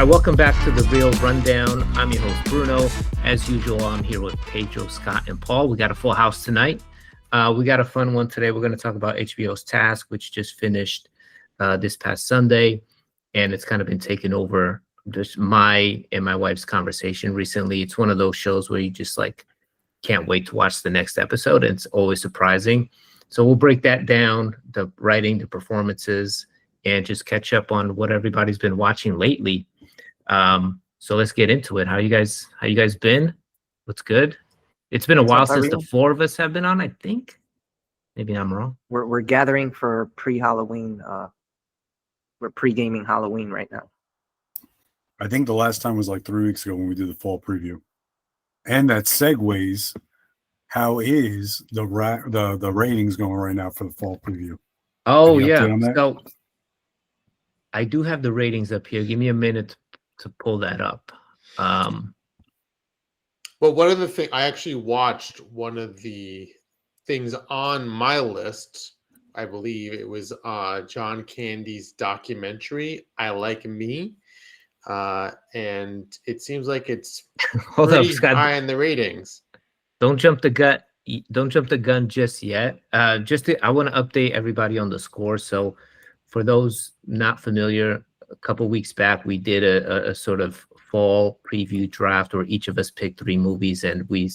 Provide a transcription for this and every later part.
right, welcome back to the Real Rundown. I'm your host, Bruno. As usual, I'm here with Pedro, Scott, and Paul. We got a full house tonight. We got a fun one today. We're going to talk about HBO's Task, which just finished this past Sunday, and it's kind of been taken over just my and my wife's conversation recently. It's one of those shows where you just like can't wait to watch the next episode, and it's always surprising. So we'll break that down, the writing, the performances, and just catch up on what everybody's been watching lately. So let's get into it. How you guys been? What's good? It's been a while since the four of us have been on, I think. Maybe I'm wrong. We're gathering for pre-Halloween. We're pre-gaming Halloween right now. I think the last time was like 3 weeks ago when we did the fall preview. And that segues, how is the ratings going right now for the fall preview? Oh, yeah. So I do have the ratings up here. Give me a minute to pull that up. Well, one of the things, I actually watched one of the things on my list. I believe it was John Candy's documentary, I Like Me. And it seems like it's pretty high in the ratings. Don't jump the gun just yet. I want to update everybody on the score. So for those not familiar, a couple weeks back we did a sort of fall preview draft where each of us picked 3 movies, and we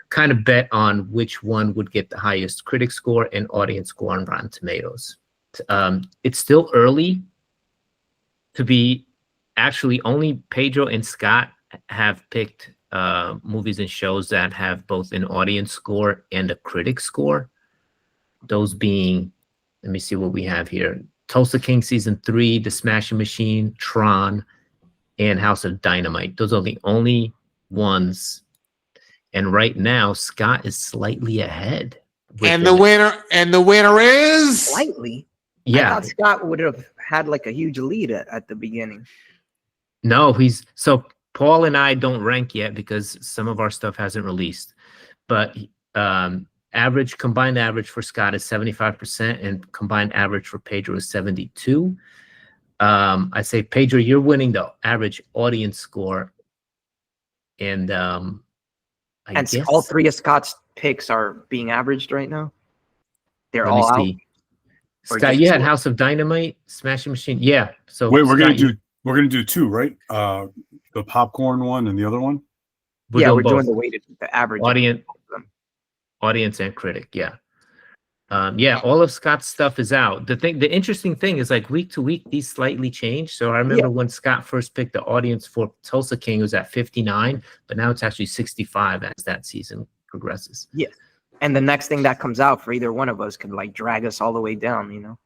kind of bet on which one would get the highest critic score and audience score on Rotten Tomatoes. It's still early to be. Actually, only Pedro and Scott have picked movies and shows that have both an audience score and a critic score. Those being, let me see what we have here: Tulsa King Season 3, The Smashing Machine, Tron, and House of Dynamite. Those are the only ones. And right now, Scott is slightly ahead. And the winner is slightly. Yeah, I thought Scott would have had like a huge lead at the beginning. No, so Paul and I don't rank yet because some of our stuff hasn't released. But combined average for Scott is 75%, and combined average for Pedro is 72. I say, Pedro, you're winning the average audience score. And I guess all 3 of Scott's picks are being averaged right now. They're all out. Scott, you had House of Dynamite, Smashing Machine. Yeah. So wait, we're gonna do 2, right? The popcorn one and the other one. We're doing the average audience and critic. Yeah. All of Scott's stuff is out. The interesting thing is, like, week to week, these slightly change. So I remember when Scott first picked the audience for Tulsa King, it was at 59, but now it's actually 65 as that season progresses. Yeah. And the next thing that comes out for either one of us could like drag us all the way down, you know?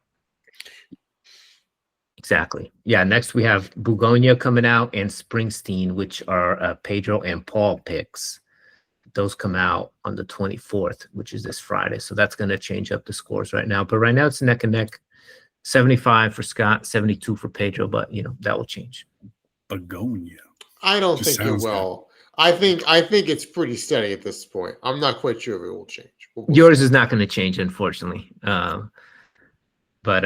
Exactly. Yeah. Next we have Bugonia coming out and Springsteen, which are Pedro and Paul picks. Those come out on the 24th, which is this Friday. So that's going to change up the scores right now. But right now it's neck and neck. 75 for Scott, 72 for Pedro. But, that will change. Begonia. I don't think it will. I think it's pretty steady at this point. I'm not quite sure if it will change. Yours is not going to change, unfortunately. But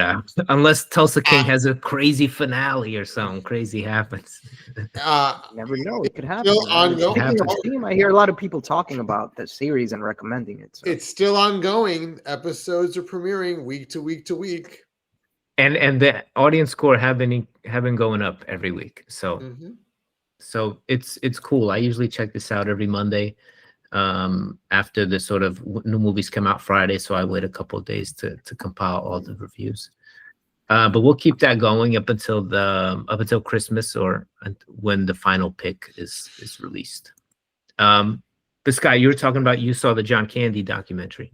unless Tulsa King has a crazy finale or something crazy happens. Never know. It could happen. Still ongoing. I hear a lot of people talking about the series and recommending it. So. It's still ongoing. Episodes are premiering week to week to week. And the audience score have been going up every week. So so it's cool. I usually check this out every Monday after the sort of new movies come out Friday. So I wait a couple of days to compile all the reviews. But we'll keep that going up until Christmas or when the final pick is released. But Scott, you were talking about, you saw the John Candy documentary.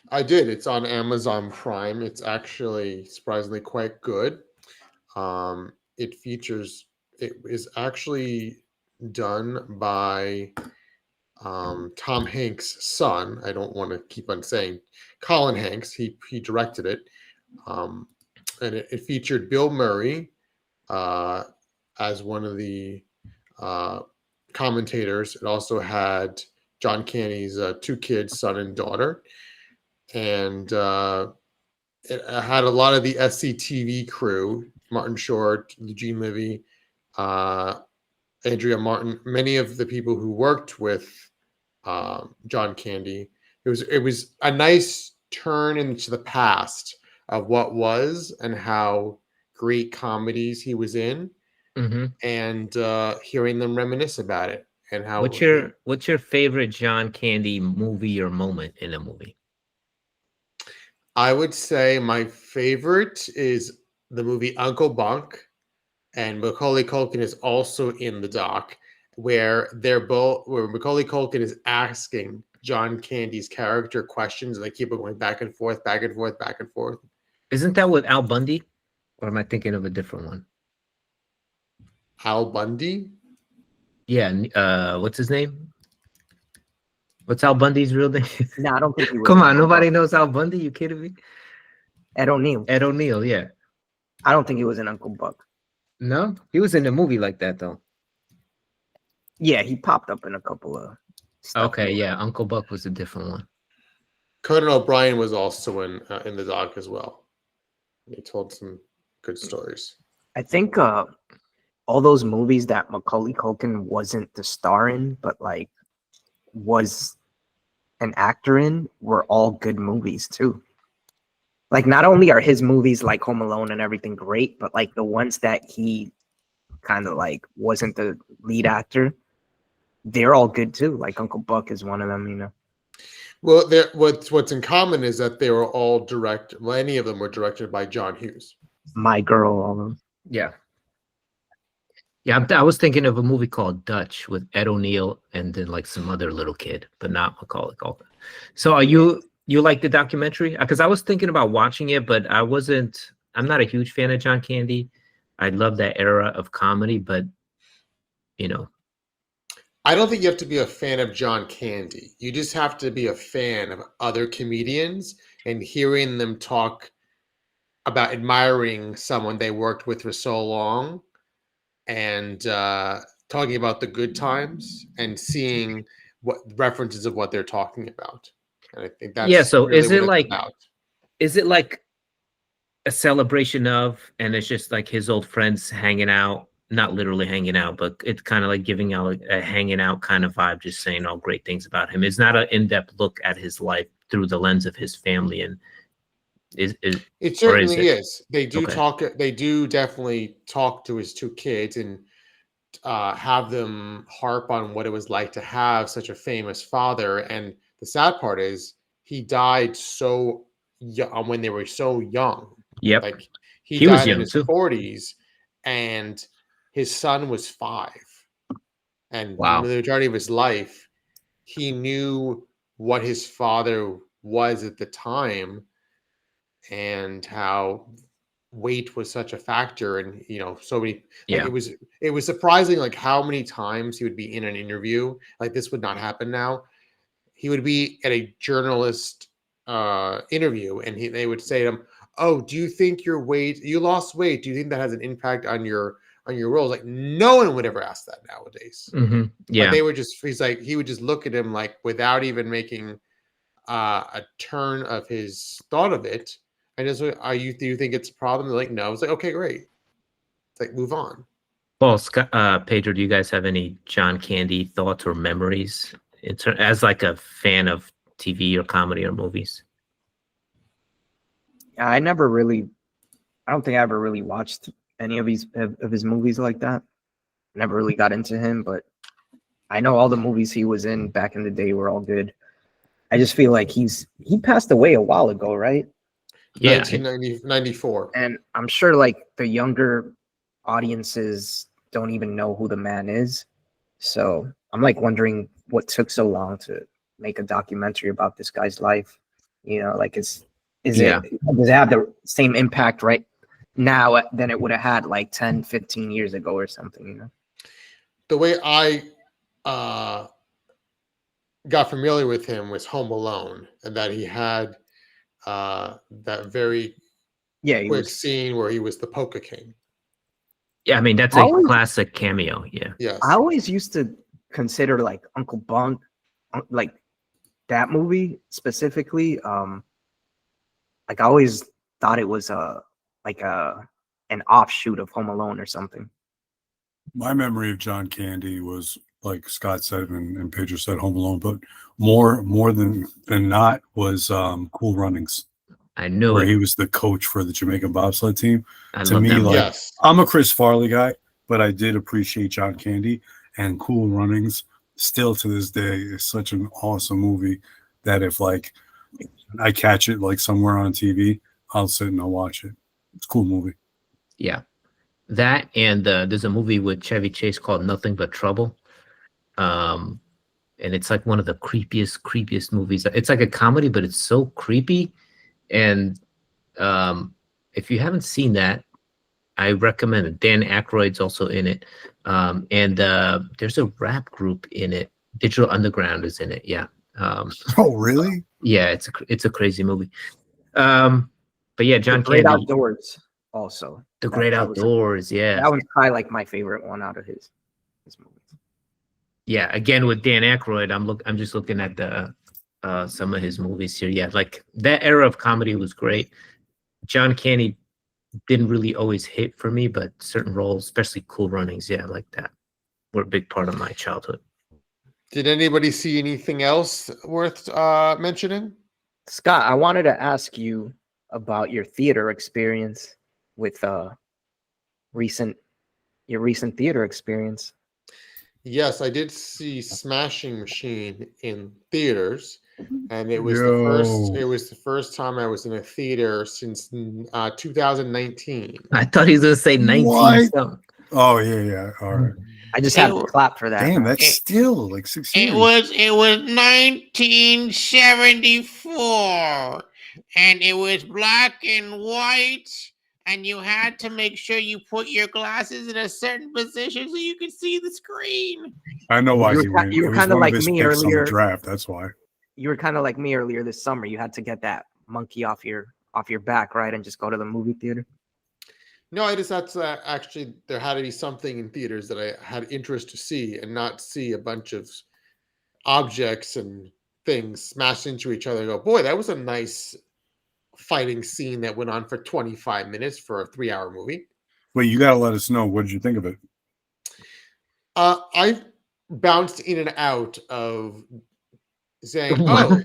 I did. It's on Amazon Prime. It's actually surprisingly quite good. It is actually done by Tom Hanks' son. I don't want to keep on saying Colin Hanks. He directed it. And it featured Bill Murray as one of the commentators. It also had John Candy's 2 kids, son and daughter. And it had a lot of the SCTV crew, Martin Short, Eugene Levy, Andrea Martin, many of the people who worked with John Candy. It was a nice turn into the past of what was and how great comedies he was in, Hmm. and hearing them reminisce about it and how. What's your favorite John Candy movie or moment in a movie? I would say my favorite is the movie Uncle Bunk, and Macaulay Culkin is also in the doc, where Macaulay Culkin is asking John Candy's character questions, and they keep going back and forth, back and forth, back and forth. Isn't that with Al Bundy? Or am I thinking of a different one? Al Bundy? Yeah, what's his name? What's Al Bundy's real name? No, I don't think he was. Come in on, Uncle nobody Buck. knows Al Bundy? You kidding me? Ed O'Neill. Ed O'Neill, yeah. I don't think he was in Uncle Buck. No? He was in a movie like that, though. Yeah, he popped up in a couple of stuff. Okay, yeah. Uncle Buck was a different one. Conan O'Brien was also in the doc as well. He told some good stories. I think all those movies that Macaulay Culkin wasn't the star in, but like was an actor in, were all good movies too. Like, not only are his movies like Home Alone and everything great, but like the ones that he kind of like wasn't the lead actor, they're all good too. Like Uncle Buck is one of them, you know. Well, what's in common is that they were all any of them were directed by John Hughes. My Girl, all of them. Yeah. Yeah, I was thinking of a movie called Dutch with Ed O'Neill and then like some other little kid, but not Macaulay Culkin. So are you like the documentary? Because I was thinking about watching it, but I'm not a huge fan of John Candy. I love that era of comedy, but you know. I don't think you have to be a fan of John Candy. You just have to be a fan of other comedians and hearing them talk about admiring someone they worked with for so long, and talking about the good times and seeing what references of what they're talking about. And I think that's Yeah, so really is it what it's like about. is it like a celebration of, and it's just like his old friends hanging out, not literally hanging out, but it's kind of like giving out a hanging out kind of vibe, just saying all great things about him. It's not an in-depth look at his life through the lens of his family, and It certainly it? is. They do Okay. talk. They do definitely talk to his two kids and have them harp on what it was like to have such a famous father. And the sad part is he died so young, when they were so young. Yep. Like he He was died in young, his too. 40s, and his son was 5. And Wow. the majority of his life, he knew what his father was at the time and how weight was such a factor, and so many, like, Yeah. it was surprising, like how many times he would be in an interview. Like, this would not happen now. He would be at a journalist interview, and they would say to him, "Oh, do you think you lost weight? Do you think that has an impact on your roles?" Like, no one would ever ask that nowadays. Mm-hmm. Yeah. But they would just, he would just look at him like, without even making a turn of his thought of it. And just, do you think it's a problem? They're like, no. It's like, okay, great. It's like, move on. Well, Scott, Pedro, do you guys have any John Candy thoughts or memories as like a fan of TV or comedy or movies? I don't think I ever really watched any of his movies like that. Never really got into him, but I know all the movies he was in back in the day were all good. I just feel like he passed away a while ago, right? Yeah. 1994. And I'm sure like the younger audiences don't even know who the man is. So I'm like wondering what took so long to make a documentary about this guy's life. Like does it have the same impact right now than it would have had like 10, 15 years ago or something, The way I got familiar with him was Home Alone, and that he had that very quick scene where he was the Polka King. Yeah, I mean, that's a classic cameo. Yeah. Yes. I always used to consider like Uncle Bunk, like that movie specifically. Like I always thought it was an offshoot of Home Alone or something. My memory of John Candy was like Scott said and Pedro said, Home Alone, but more than not was Cool Runnings, I knew where it. he was the coach for the Jamaican bobsled team. I To love me, that movie. like Yes. I'm a Chris Farley guy, but I did appreciate John Candy, and Cool Runnings still to this day is such an awesome movie that if like I catch it like somewhere on TV, I'll sit and I'll watch it. It's a cool movie. Yeah. That and there's a movie with Chevy Chase called Nothing But Trouble. And it's like one of the creepiest movies. It's like a comedy, but it's so creepy. And if you haven't seen that, I recommend it. Dan Aykroyd's also in it. And there's a rap group in it. Digital Underground is in it. Yeah. Oh, really? Yeah, it's a crazy movie. But yeah, John The Great Candy, Outdoors also. The Great That was- Outdoors. Yeah. That was probably like my favorite one out of his movies. Yeah, again with Dan Aykroyd, I'm just looking at the some of his movies here. Yeah, like that era of comedy was great. John Candy didn't really always hit for me, but certain roles, especially Cool Runnings, yeah, like that, were a big part of my childhood. Did anybody see anything else worth mentioning? Scott, I wanted to ask you about your theater experience with your recent theater experience. Yes, I did see Smashing Machine in theaters, and it was Yo. the first time I was in a theater since 2019. I thought he was gonna say 19 What? something. Oh yeah. All right. I just had to It- clap for that. Damn, man. that's still like 6 years. It was 1974, and it was black and white, and you had to make sure you put your glasses in a certain position so you could see the screen. I know why You were he ki- went. you were It was kinda one of like his me picks on the earlier. draft. That's why. You were kind of like me earlier this summer. You had to get that monkey off your back, right, and just go to the movie theater. No, I just that's actually there had to be something in theaters that I had interest to see and not see a bunch of objects and things smash into each other and go, boy, that was a nice fighting scene that went on for 25 minutes for a 3-hour movie. Wait, you gotta let us know. What did you think of it? I bounced in and out of saying, What? oh,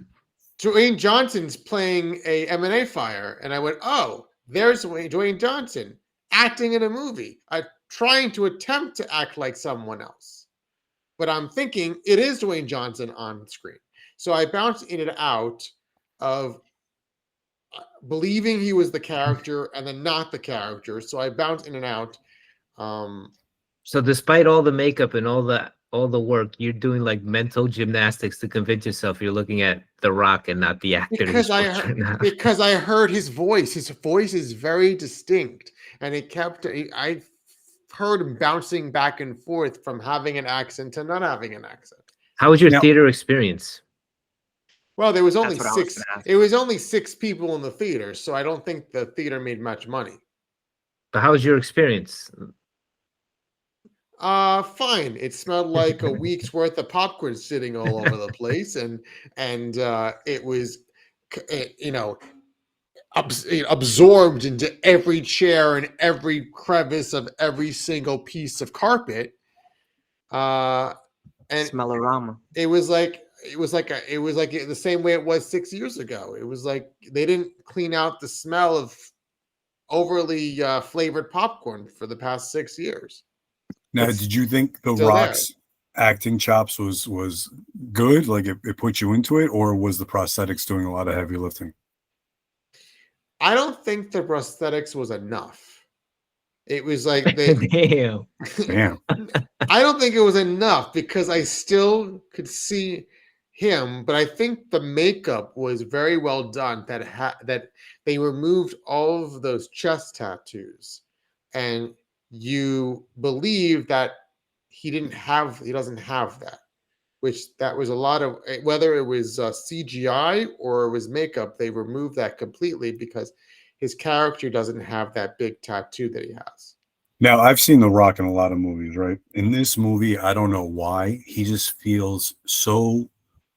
Dwayne Johnson's playing a M&A fire. And I went, oh, there's Dwayne Johnson acting in a movie, trying to attempt to act like someone else. But I'm thinking it is Dwayne Johnson on screen. So I bounced in and out of believing he was the character and then not the character. So I bounced in and out. So despite all the makeup and all the work, you're doing like mental gymnastics to convince yourself you're looking at The Rock and not the actor. Because I heard his voice. His voice is very distinct, and I heard him bouncing back and forth from having an accent to not having an accent. How was your Now- theater experience? Well, there was only That's what I was 6. gonna ask. It was only 6 people in the theater, so I don't think the theater made much money. But how was your experience? Fine. It smelled like a week's worth of popcorn sitting all over the place, and it was, absorbed into every chair and every crevice of every single piece of carpet. And Smellorama. it was like the same way it was 6 years ago. It was like they didn't clean out the smell of overly flavored popcorn for the past 6 years. Now, It's did you think The still Rock's acting chops was good? Like it put you into it, or was the prosthetics doing a lot of heavy lifting? I don't think the prosthetics was enough. It was like Damn. Damn. I don't think it was enough because I still could see him, but I think the makeup was very well done. That they removed all of those chest tattoos, and you believe that he doesn't have that, which that was a lot of, whether it was CGI or it was makeup, they removed that completely because his character doesn't have that big tattoo that he has. Now, I've seen The Rock in a lot of movies, right? In this movie, I don't know why, he just feels so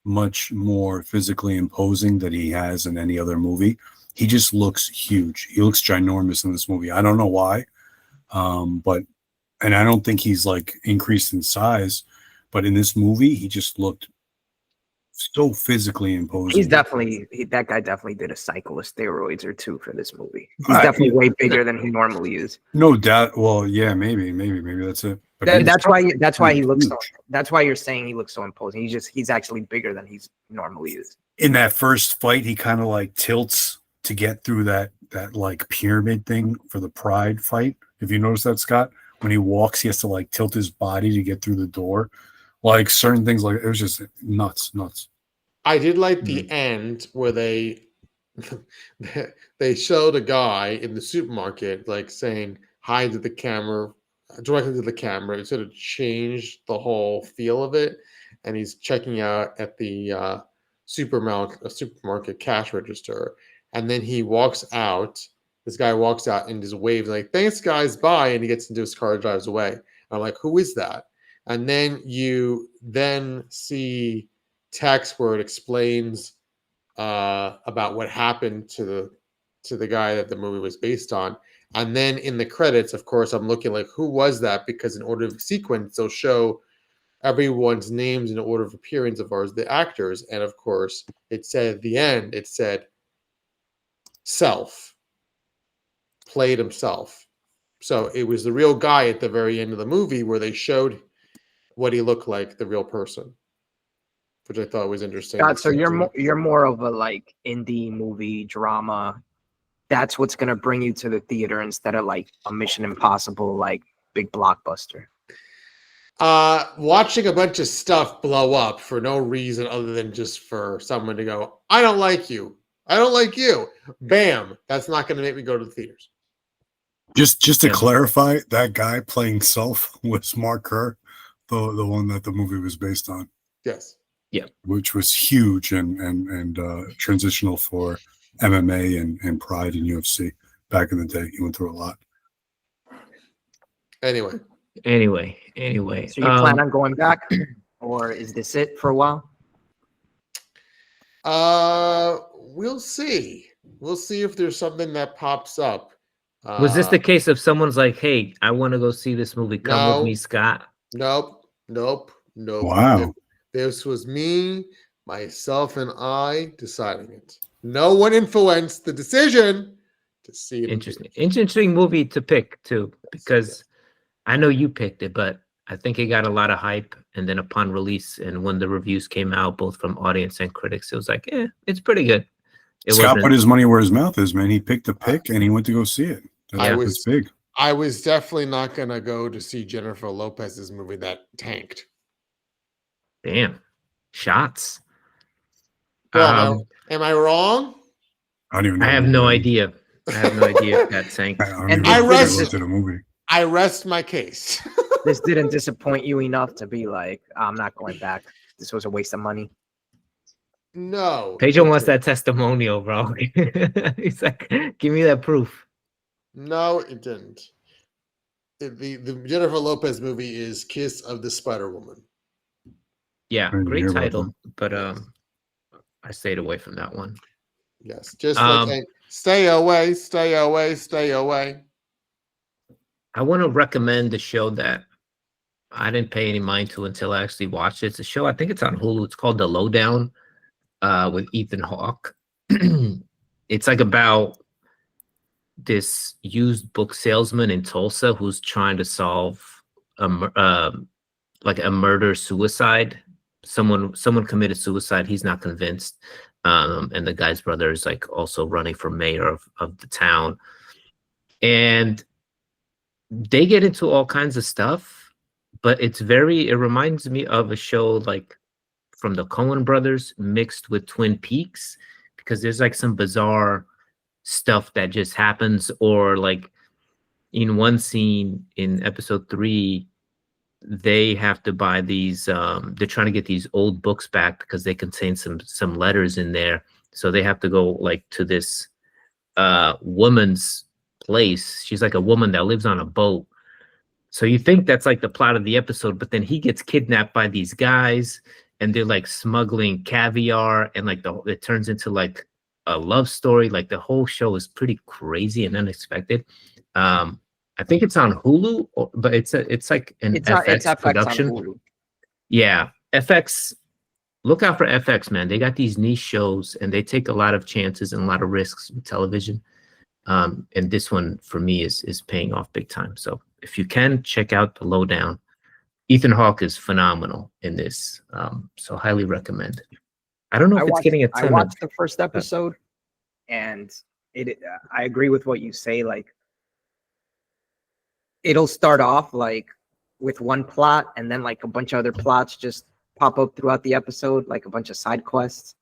much more physically imposing than he has in any other movie. He just looks huge. He looks ginormous in this movie. I don't know why, but and I don't think he's like increased in size, but in this movie, he just looked so physically imposing. He's definitely that guy definitely did a cycle of steroids or two for this movie. He's I- definitely way bigger than he normally is. No doubt. Well, yeah, maybe that's it. But he was That's why he looks so. huge. That's why you're saying he looks so imposing. He's actually bigger than he's normally is. In that first fight, he kind of like tilts to get through that like pyramid thing for the pride fight. If you notice that, Scott, when he walks, he has to like tilt his body to get through the door. Like certain things, like it was just nuts. I did like the end where they showed a guy in the supermarket like saying hi to the camera, directly to the camera. It sort of changed the whole feel of it, and he's checking out at the supermarket cash register, and then he walks out. This guy walks out and just waves like, "Thanks, guys, bye," and he gets into his car and drives away. I'm like, who is that? And then you then see text where it explains about what happened to the guy that the movie was based on. And then in the credits, of course, I'm looking like, who was that? Because in order of sequence, they'll show everyone's names in order of appearance as far as the actors. And of course, it said at the end, it said Self, played himself. So it was the real guy at the very end of the movie where they showed what he looked like, the real person, which I thought was interesting. God, so you're more of a like indie movie drama. That's what's gonna bring you to the theater instead of like a Mission Impossible like big blockbuster. Watching a bunch of stuff blow up for no reason other than just for someone to go, I don't like you. I don't like you. Bam. That's not going to make me go to the theaters. Just to clarify, that guy playing Self was Mark Kerr, the one that the movie was based on. Yes. Yeah. Which was huge and transitional for MMA and Pride in UFC back in the day. He went through a lot. Anyway. So you plan on going back, or is this it for a while? We'll see. We'll see if there's something that pops up. Was this the case of someone's like, hey, I want to go see this movie. Come with me, Scott. Nope. Wow. This was me, myself, and I deciding it. No one influenced the decision to see it. Interesting movie to pick too, because I know you picked it, but I think it got a lot of hype. And then upon release and when the reviews came out, both from audience and critics, it was like, it's pretty good. Scott put his money where his mouth is, man. He picked the pick and he went to go see it. That's big. I was definitely not going to go to see Jennifer Lopez's movie that tanked. Damn. Shots. Well, am I wrong? I don't even know. I have no idea. I have no idea if that tanked. I rest my case. This didn't disappoint you enough to be like, I'm not going back. This was a waste of money. No. Pedro wants that testimonial, bro. He's like, give me that proof. No, it didn't. The Jennifer Lopez movie is Kiss of the Spider-Woman. Yeah, great title, but I stayed away from that one. Yes, just like stay away, stay away, stay away. I want to recommend a show that I didn't pay any mind to until I actually watched it. It's a show, I think it's on Hulu. It's called The Lowdown with Ethan Hawke. It's like about this used book salesman in Tulsa who's trying to solve a murder suicide. Someone committed suicide. He's not convinced. And the guy's brother is like also running for mayor of the town. And they get into all kinds of stuff, but it reminds me of a show like from the Coen brothers mixed with Twin Peaks, because there's like some bizarre stuff that just happens. Or like in one scene in episode 3, they have to buy these they're trying to get these old books back because they contain some letters in there. So they have to go like to this woman's place. She's like a woman that lives on a boat. So you think that's like the plot of the episode, but then he gets kidnapped by these guys and they're like smuggling caviar, and like it turns into like a love story. Like the whole show is pretty crazy and unexpected. I I think it's on Hulu, but it's like an It's FX FX production. on Hulu. Yeah, FX. Look out for FX, man. They got these niche shows, and they take a lot of chances and a lot of risks with television. And this one for me is paying off big time. So if you can, check out The Lowdown. Ethan Hawke is phenomenal in this, so highly recommend. I don't know if it's getting a ton I watched of. the first episode, and I agree with what you say. Like, it'll start off like with one plot, and then like a bunch of other plots just pop up throughout the episode, like a bunch of side quests.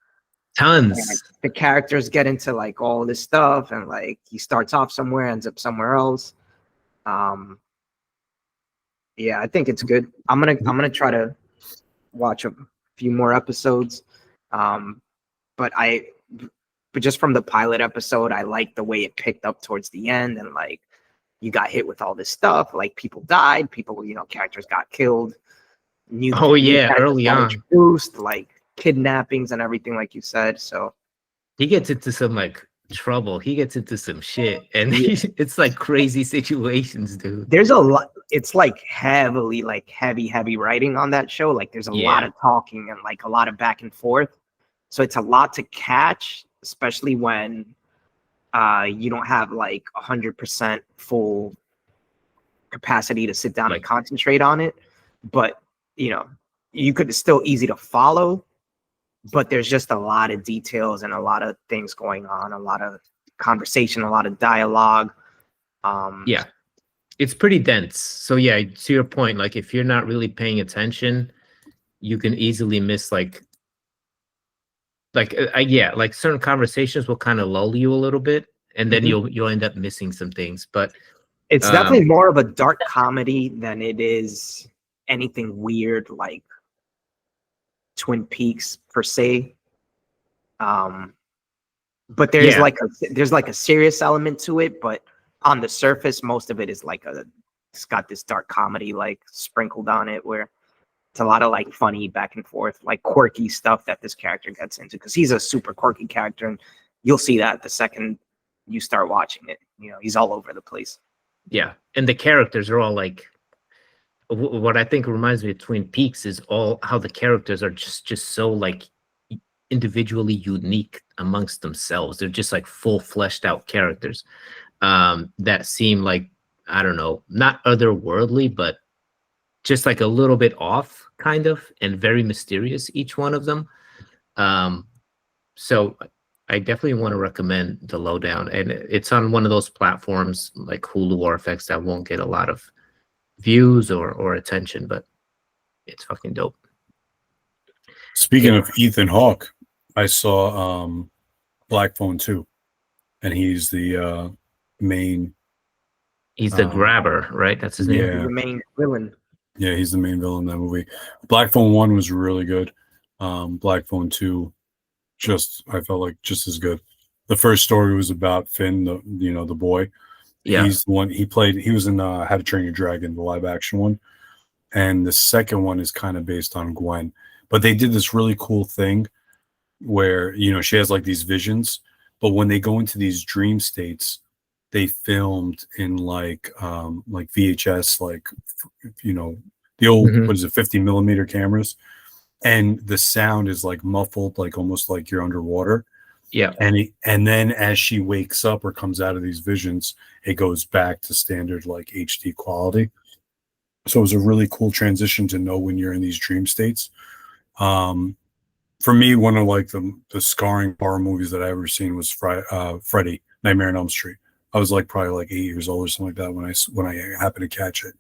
Tons. And the characters get into like all this stuff, and like he starts off somewhere, ends up somewhere else. Yeah, I think it's good. I'm gonna try to watch a few more episodes. But just from the pilot episode, I like the way it picked up towards the end, and like you got hit with all this stuff, like people died, characters got killed. New characters early got on. introduced, like kidnappings and everything, like you said. So He gets into some like trouble. He gets into some shit, and it's like crazy situations, dude. there's a lot. It's like heavily, like heavy writing on that show. Like there's a lot of talking and like a lot of back and forth. So it's a lot to catch, especially when you don't have like 100% full capacity to sit down and concentrate on it. But you could still easy to follow, but there's just a lot of details and a lot of things going on, a lot of conversation, a lot of dialogue. Yeah, it's pretty dense. So yeah, to your point, like if you're not really paying attention, you can easily miss like certain conversations will kind of lull you a little bit, and then you'll end up missing some things. But it's definitely more of a dark comedy than it is anything weird like Twin Peaks per se. But there's there's like a serious element to it, but on the surface, most of it is like it's got this dark comedy like sprinkled on it, where it's a lot of like funny back and forth, like quirky stuff that this character gets into, because he's a super quirky character, and you'll see that the second you start watching it. He's all over the place. Yeah, and the characters are all like, what I think reminds me of Twin Peaks is all how the characters are just so like individually unique amongst themselves. They're just like full fleshed out characters that seem like, I don't know, not otherworldly, but just like a little bit off kind of, and very mysterious, each one of them. So I definitely want to recommend The Lowdown, and it's on one of those platforms like Hulu or FX that won't get a lot of views or attention, but it's fucking dope. Speaking of Ethan Hawke, I saw Black Phone 2, and he's the main. He's the grabber, right? That's his name. Yeah. The main villain. Yeah, he's the main villain in that movie. Black Phone 1 was really good. Black Phone 2, I felt like just as good. The first story was about Finn, the boy. Yeah. He's the one he was in How to Train Your Dragon, the live action one. And the second one is kind of based on Gwen. But they did this really cool thing where, she has like these visions, but when they go into these dream states, they filmed in like VHS, like, the old, what is it, 50 millimeter cameras. And the sound is like muffled, like almost like you're underwater. Yeah. And then as she wakes up or comes out of these visions, it goes back to standard like HD quality. So it was a really cool transition to know when you're in these dream states. For me, one of like the scarring horror movies that I ever seen was Freddy, Nightmare on Elm Street. I was like probably like 8 years old or something like that when I happened to catch it.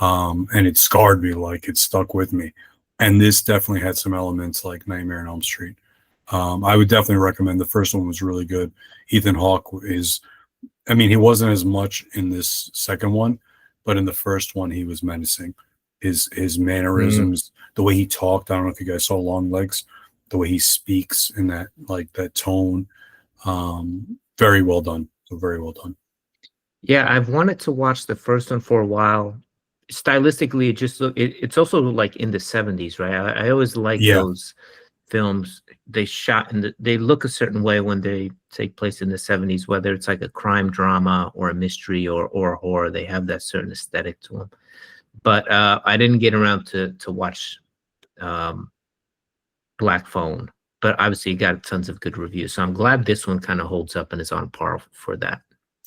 And it scarred me, like it stuck with me. And this definitely had some elements like Nightmare on Elm Street. I would definitely recommend. The first one was really good. Ethan Hawke he wasn't as much in this second one, but in the first one he was menacing. His mannerisms, the way he talked. I don't know if you guys saw Long Legs, the way he speaks in that tone. Very well done. So very well done. Yeah, I've wanted to watch the first one for a while. Stylistically, it's also like in the 70s, right? I always like those films, they shot they look a certain way when they take place in the 70s, whether it's like a crime drama or a mystery or horror. They have that certain aesthetic to them. But I didn't get around to watch Black Phone, but obviously it got tons of good reviews. So I'm glad this one kind of holds up and is on par for that.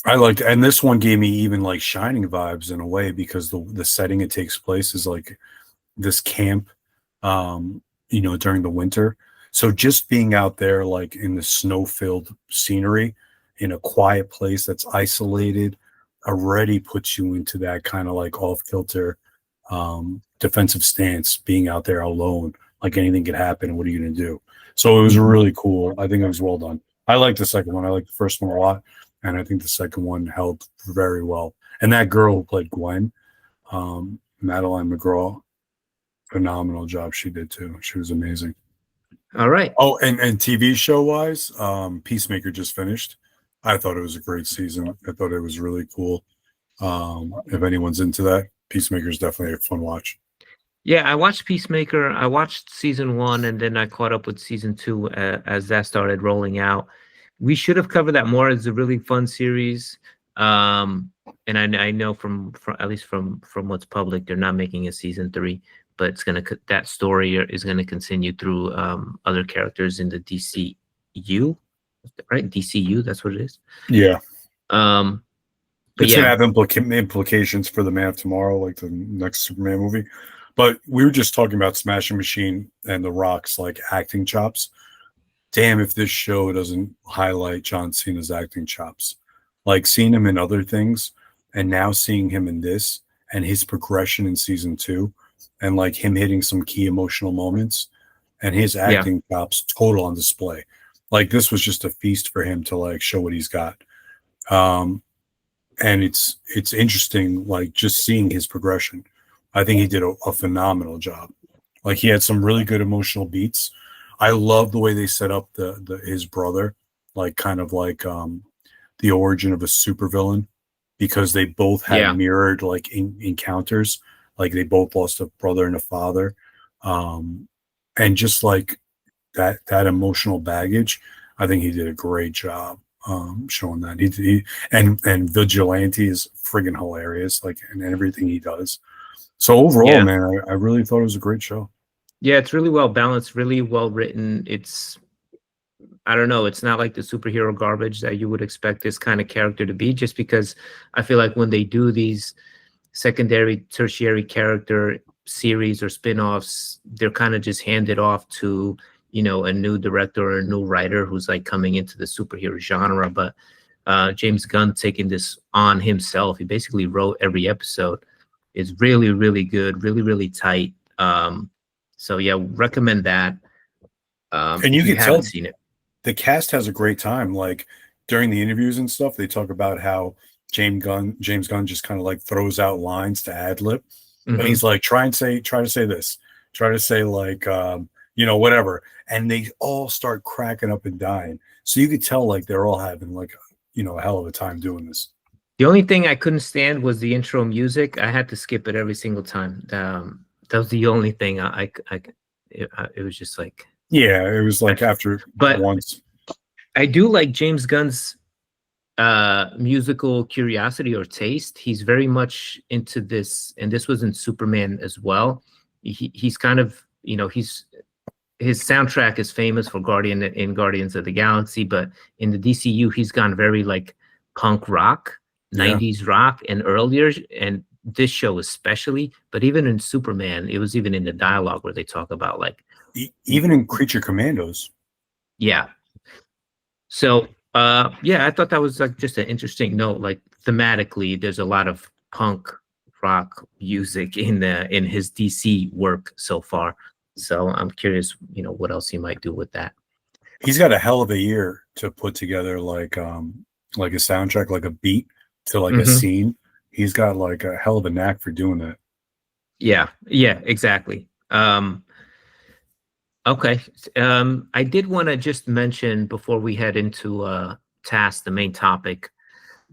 I liked, and this one gave me even like Shining vibes in a way, because the setting it takes place is like this camp, during the winter. So just being out there, like in the snow-filled scenery, in a quiet place that's isolated, already puts you into that kind of like off-kilter defensive stance, being out there alone, like anything could happen, and what are you going to do? So it was really cool. I think it was well done. I like the second one. I like the first one a lot, and I think the second one held very well. And that girl who played Gwen, Madeline McGraw, phenomenal job she did too. She was amazing. All right. Oh, and TV show wise, Peacemaker just finished. I thought it was a great season. I thought it was really cool. If anyone's into that, Peacemaker is definitely a fun watch. Yeah, I watched Peacemaker. I watched season 1, and then I caught up with season 2 as that started rolling out. We should have covered that more. It's a really fun series. And I know from at least from what's public, they're not making a season 3, but that story is gonna continue through other characters in the DCU, right? DCU, that's what it is. Yeah. But it's gonna have implications for the Man of Tomorrow, like the next Superman movie. But we were just talking about Smashing Machine and The Rock's like acting chops. Damn, if this show doesn't highlight John Cena's acting chops, like seeing him in other things, and now seeing him in this, and his progression in season 2, and like him hitting some key emotional moments, and his acting chops total on display. Like this was just a feast for him to like show what he's got. And it's interesting, like just seeing his progression. I think he did a phenomenal job. Like he had some really good emotional beats. I love the way they set up his brother, like kind of like the origin of a supervillain, because they both had mirrored like encounters. Like they both lost a brother and a father, and just like that emotional baggage. I think he did a great job showing that. He and Vigilante is friggin' hilarious, like in everything he does. So overall, man, I really thought it was a great show. Yeah, it's really well balanced, really well written. I don't know, it's not like the superhero garbage that you would expect this kind of character to be, just because I feel like when they do these secondary, tertiary character series or spin-offs, they're kind of just handed off to, a new director or a new writer who's like coming into the superhero genre. But James Gunn taking this on himself, he basically wrote every episode. It's really, really good, really, really tight. So yeah, recommend that. And you can tell seen it. The cast has a great time. Like during the interviews and stuff, they talk about how James Gunn just kind of like throws out lines to ad lib, and he's like, try to say this, try to say like, whatever, and they all start cracking up and dying. So you could tell like they're all having like, a hell of a time doing this. The only thing I couldn't stand was the intro music. I had to skip it every single time. That was the only thing it was just like. Yeah, it was like once. I do like James Gunn's musical curiosity or taste. He's very much into this, and this was in Superman as well. He's kind of, his soundtrack is famous for Guardians of the Galaxy, but in the DCU, he's gone very like punk rock. 90s rock and earlier, and this show especially, but even in Superman, it was even in the dialogue where they talk about like even in Creature Commandos. Yeah. So I thought that was like just an interesting note. Like thematically, there's a lot of punk rock music in his DC work so far. So I'm curious, what else he might do with that. He's got a hell of a year to put together like a soundtrack, like a beat to like a scene. He's got like a hell of a knack for doing that. Yeah, exactly. Okay. I did want to just mention before we head into the main topic.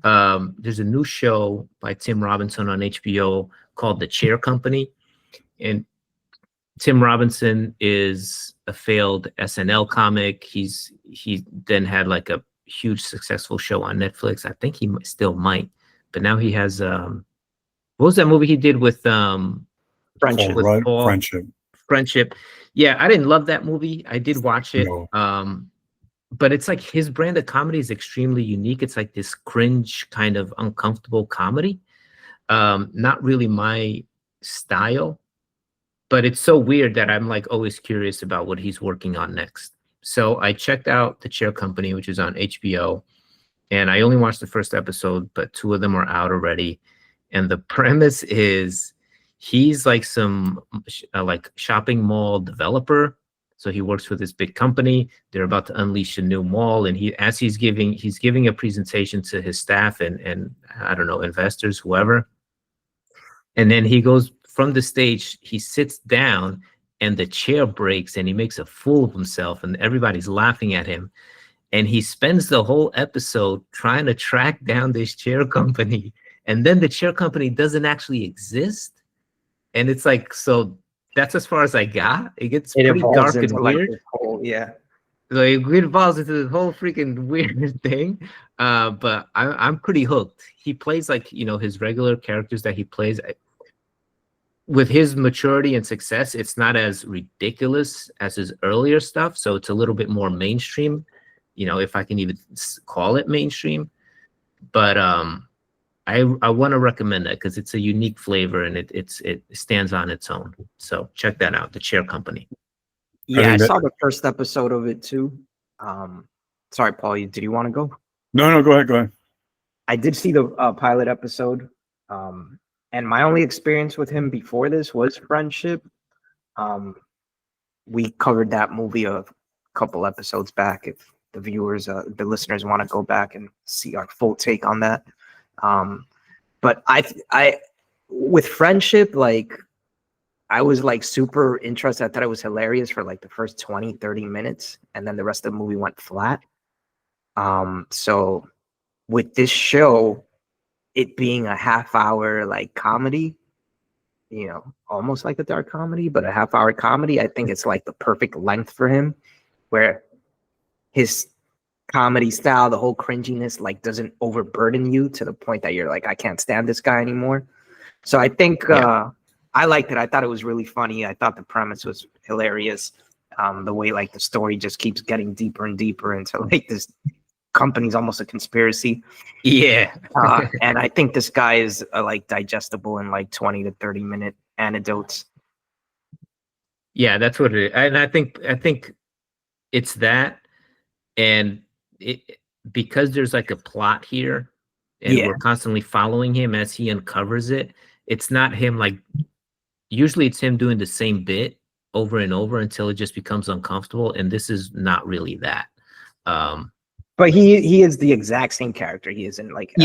There's a new show by Tim Robinson on HBO called The Chair Company. And Tim Robinson is a failed SNL comic. He then had like a huge successful show on Netflix. I think he still might, but now he has what was that movie he did with Friendship. with Right? Paul? Friendship. Yeah, I didn't love that movie. I did watch it. No. But it's like his brand of comedy is extremely unique. It's like this cringe kind of uncomfortable comedy. Not really my style, but it's so weird that I'm like always curious about what he's working on next. So I checked out The Chair Company, which is on HBO, and I only watched the first episode, but 2 of them are out already. And the premise is he's like some like shopping mall developer. So he works for this big company. They're about to unleash a new mall, and he's giving a presentation to his staff and I don't know, investors, whoever. And then he goes from the stage, he sits down, and the chair breaks, and he makes a fool of himself, and everybody's laughing at him. And he spends the whole episode trying to track down this chair company, and then the chair company doesn't actually exist. And it's like, so that's as far as I got. It gets pretty dark and weird. So it evolves into this whole freaking weird thing. But I'm pretty hooked. He plays like, you know, his regular characters that he plays. With his maturity and success, it's not as ridiculous as his earlier stuff. So it's a little bit more mainstream, you know, if I can even call it mainstream. But I want to recommend that because it's a unique flavor and it stands on its own. So check that out, The Chair Company. Yeah, I saw the first episode of it too. Sorry, Paul, did you want to go? No, go ahead. I did see the pilot episode. And my only experience with him before this was Friendship. We covered that movie a couple episodes back. If the viewers, the listeners want to go back and see our full take on that. But I with Friendship, like I was like super interested. I thought it was hilarious for like the first 20, 30 minutes. And then the rest of the movie went flat. So with this show, it being a half-hour like comedy, you know, almost like a dark comedy, but a half-hour comedy, I think it's like the perfect length for him, where his comedy style, the whole cringiness, like doesn't overburden you to the point that you're like, I can't stand this guy anymore. So I think I liked it. I thought it was really funny. I thought the premise was hilarious. The way like the story just keeps getting deeper and deeper into like this company's almost a conspiracy. Yeah. And I think this guy is like digestible in like 20 to 30 minute anecdotes. Yeah, that's what it is. And I think it's that, and it because there's like a plot here and we're constantly following him as he uncovers it. It's not him like usually it's him doing the same bit over and over until it just becomes uncomfortable, and this is not really that. But he is the exact same character he is in like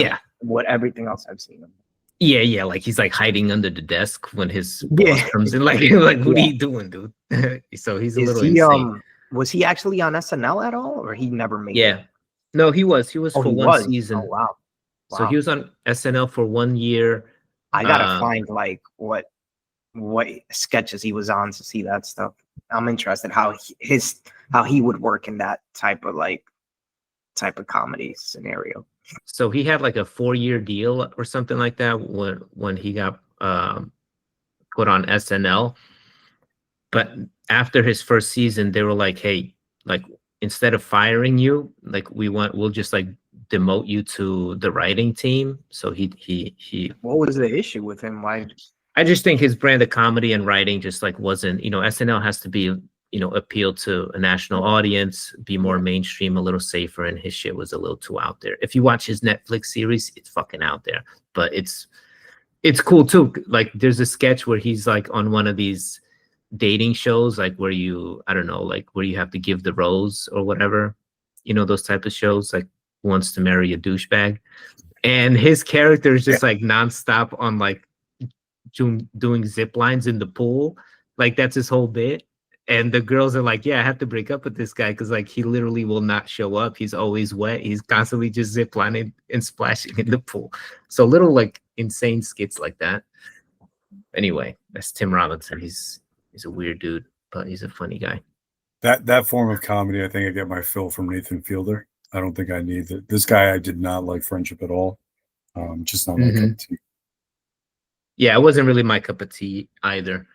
everything else I've seen him. Yeah, like he's like hiding under the desk when his boss comes in, like what are you doing, dude? So he's a little insane. Was he actually on SNL at all, or he never made it? No, he was for one season. Oh wow. So he was on SNL for 1 year. I gotta find like what sketches he was on to see that stuff. I'm interested how he would work in that type of comedy scenario. So he had like a 4-year deal or something like that when he got put on SNL. But after his first season, they were like, hey, like instead of firing you, like we'll just like demote you to the writing team. So he what was the issue with him? Why? I just think his brand of comedy and writing just like wasn't, SNL has to be, appeal to a national audience, be more mainstream, a little safer, and his shit was a little too out there. If you watch his Netflix series, it's fucking out there, but it's cool too. Like there's a sketch where he's like on one of these dating shows, like where you have to give the rose or whatever, those type of shows, like Who Wants to Marry a Douchebag, and his character is just like nonstop on like doing zip lines in the pool, like that's his whole bit. And the girls are like, yeah, I have to break up with this guy because like he literally will not show up. He's always wet. He's constantly just ziplining and splashing in the pool. So little like insane skits like that. Anyway, that's Tim Robinson. He's He's a weird dude, but he's a funny guy. That form of comedy, I think I get my fill from Nathan Fielder. I don't think I need it. This guy, I did not like Friendship at all. Just not my cup of tea. Yeah, it wasn't really my cup of tea either.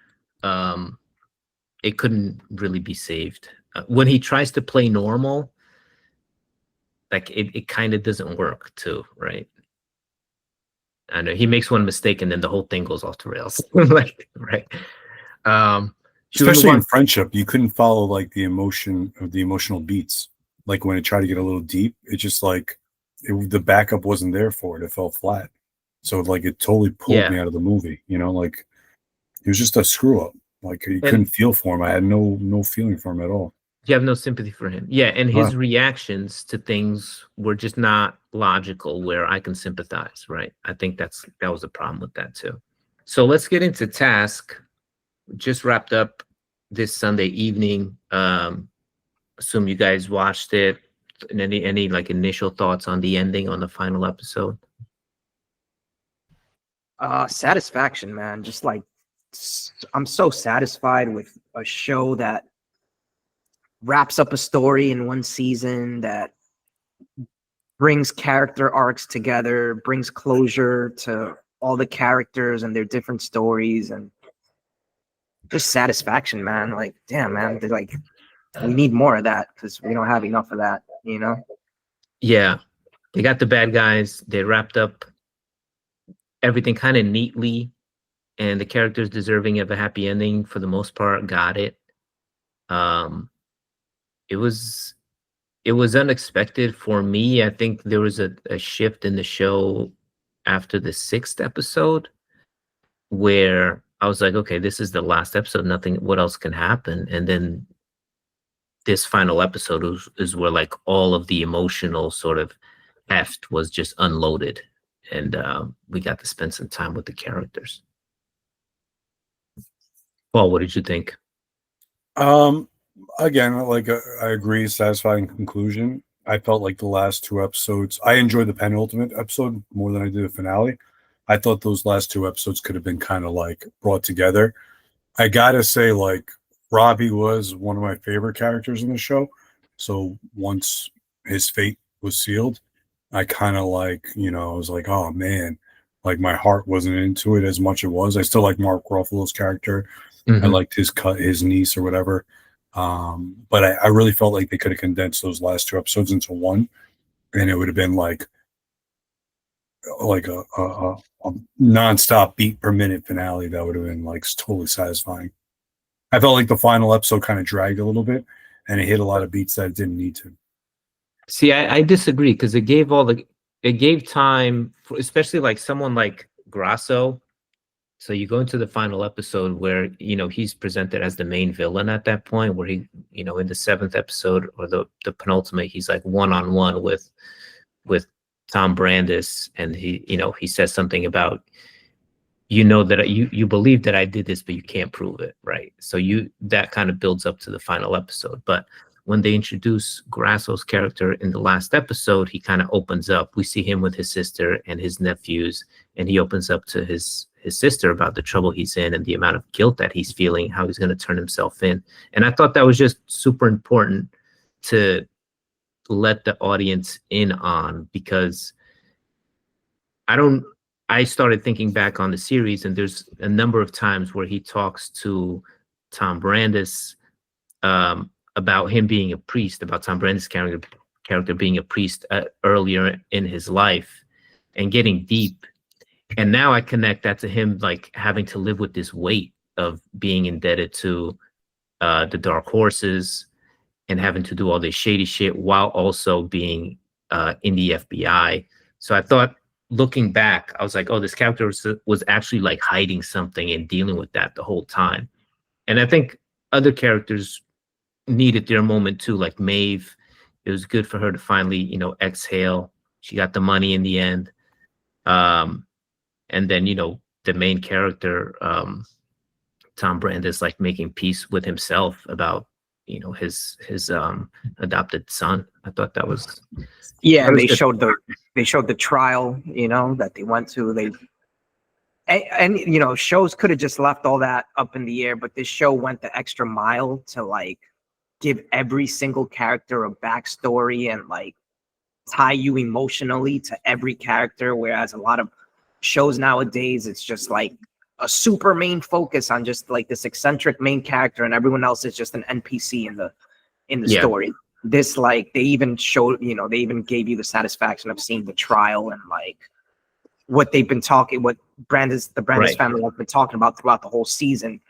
It couldn't really be saved. When he tries to play normal, like it kind of doesn't work too, right? I know he makes one mistake and then the whole thing goes off the rails. Like, right. Especially in Friendship, you couldn't follow like the emotion of the emotional beats. Like when it tried to get a little deep, it just like the backup wasn't there for it. It fell flat. So like it totally pulled me out of the movie. You know, like it was just a screw up. Like you couldn't feel for him. I had no feeling for him at all. You have no sympathy for him. Yeah, and his reactions to things were just not logical where I can sympathize, right? I think that was the problem with that too. So let's get into Task. Just wrapped up this Sunday evening. Assume you guys watched it. And any like initial thoughts on the ending, on the final episode? Satisfaction, man. Just like I'm so satisfied with a show that wraps up a story in one season, that brings character arcs together, brings closure to all the characters and their different stories, and just satisfaction, man. Like, damn, man, they're like, we need more of that because we don't have enough of that, you know? Yeah, they got the bad guys. They wrapped up everything kind of neatly, and the characters deserving of a happy ending for the most part got it. It was unexpected for me. I think there was a shift in the show after the 6th episode where I was like, okay, this is the last episode. Nothing, what else can happen? And then this final episode is where like all of the emotional sort of heft was just unloaded. And we got to spend some time with the characters. Paul, what did you think? Again, like I agree, satisfying conclusion. I felt like the last 2 episodes, I enjoyed the penultimate episode more than I did the finale. I thought those last 2 episodes could have been kind of like brought together. I gotta say, like, Robbie was one of my favorite characters in the show. So once his fate was sealed, I kind of like, you know, I was like, oh man, like my heart wasn't into it as much as it was. I still like Mark Ruffalo's character. I liked his niece or whatever. But I really felt like they could have condensed those last 2 episodes into one, and it would have been like a nonstop beat per minute finale that would have been like totally satisfying. I felt like the final episode kind of dragged a little bit, and it hit a lot of beats that it didn't need to. See, I disagree because it gave time for, especially like someone like Grasso. So you go into the final episode where, you know, he's presented as the main villain at that point, where he, you know, in the 7th episode or the penultimate, he's like one-on-one with Tom Brandis, and he, you know, he says something about, you know, that you believe that I did this, but you can't prove it, right? So that kind of builds up to the final episode. But when they introduce Grasso's character in the last episode, he kind of opens up. We see him with his sister and his nephews, and he opens up to his sister about the trouble he's in and the amount of guilt that he's feeling, how he's going to turn himself in. And I thought that was just super important to let the audience in on, because I started thinking back on the series, and there's a number of times where he talks to Tom Brandis about him being a priest, about Tom Brandis' character being a priest earlier in his life and getting deep. And now I connect that to him like having to live with this weight of being indebted to the Dark Horses and having to do all this shady shit while also being in the FBI. So I thought, looking back, I was like, oh, this character was actually like hiding something and dealing with that the whole time. And I think other characters needed their moment too, like Maeve. It was good for her to finally, you know, exhale. She got the money in the end. And then, you know, the main character, Tom Brandis, like making peace with himself about, you know, his adopted son. I thought that was they showed the trial, you know, that they went to. and you know, shows could have just left all that up in the air, but this show went the extra mile to like give every single character a backstory and like tie you emotionally to every character, whereas a lot of shows nowadays it's just like a super main focus on just like this eccentric main character and everyone else is just an NPC in the story. This, like, they even showed, you know, they even gave you the satisfaction of seeing the trial and like what they've been talking, what the Brandis family has been talking about throughout the whole season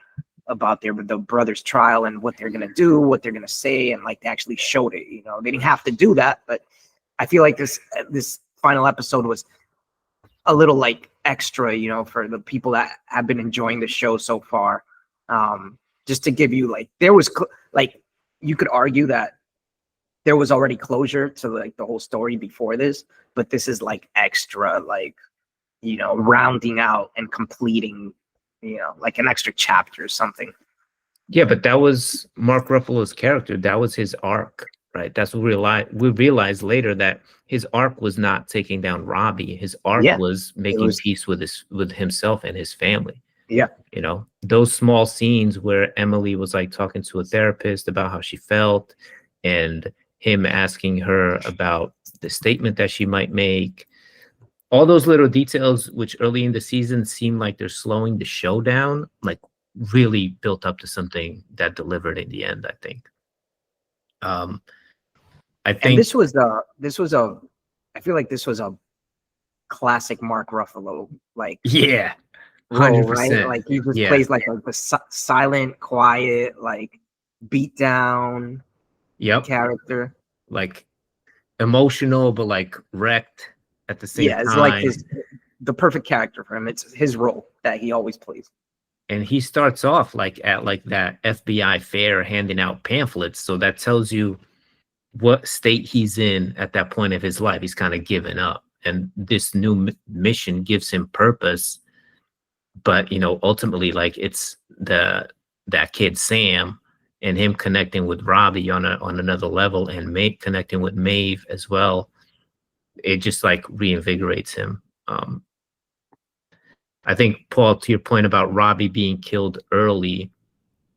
about the brothers' trial and what they're gonna do, what they're gonna say, and like they actually showed it. You know, they didn't have to do that, but I feel like this final episode was a little like extra, you know, for the people that have been enjoying the show so far. Just to give you like, there was like, you could argue that there was already closure to like the whole story before this, but this is like extra, like, you know, rounding out and completing, you know, like an extra chapter or something. Yeah, but that was Mark Ruffalo's character. That was his arc, right? That's what we realized later, that his arc was not taking down Robbie. His arc was making peace with himself and his family. Yeah. You know, those small scenes where Emily was like talking to a therapist about how she felt and him asking her about the statement that she might make. All those little details, which early in the season seem like they're slowing the show down, like really built up to something that delivered in the end, I think. I think this was I feel like this was a classic Mark Ruffalo, like, yeah, role, 100%. right? Like he just plays like the silent, quiet, like beat down character. Like emotional, but like wrecked at the same time. Yeah, it's like the perfect character for him. It's his role that he always plays. And he starts off like at like that FBI fair handing out pamphlets. So that tells you what state he's in at that point of his life. He's kind of given up. And this new mission gives him purpose. But, you know, ultimately, like, it's that kid Sam and him connecting with Robbie on another level, and connecting with Maeve as well. It just like reinvigorates him. I think, Paul, to your point about Robbie being killed early,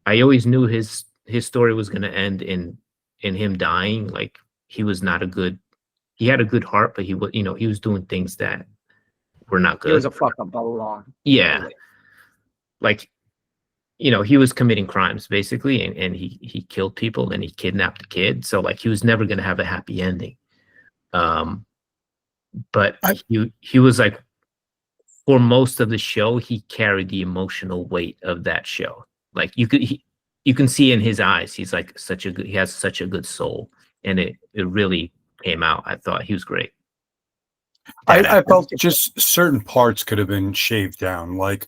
I always knew his story was going to end in him dying. Like, he had a good heart, but he was doing things that were not good. He was a fuck up all along. Yeah. Like, you know, he was committing crimes basically, and he killed people and he kidnapped a kid. So like, he was never going to have a happy ending. But he was like, for most of the show, he carried the emotional weight of that show. Like, you can see in his eyes, he's like he has such a good soul, and it really came out. I thought he was great. I felt just certain parts could have been shaved down. Like,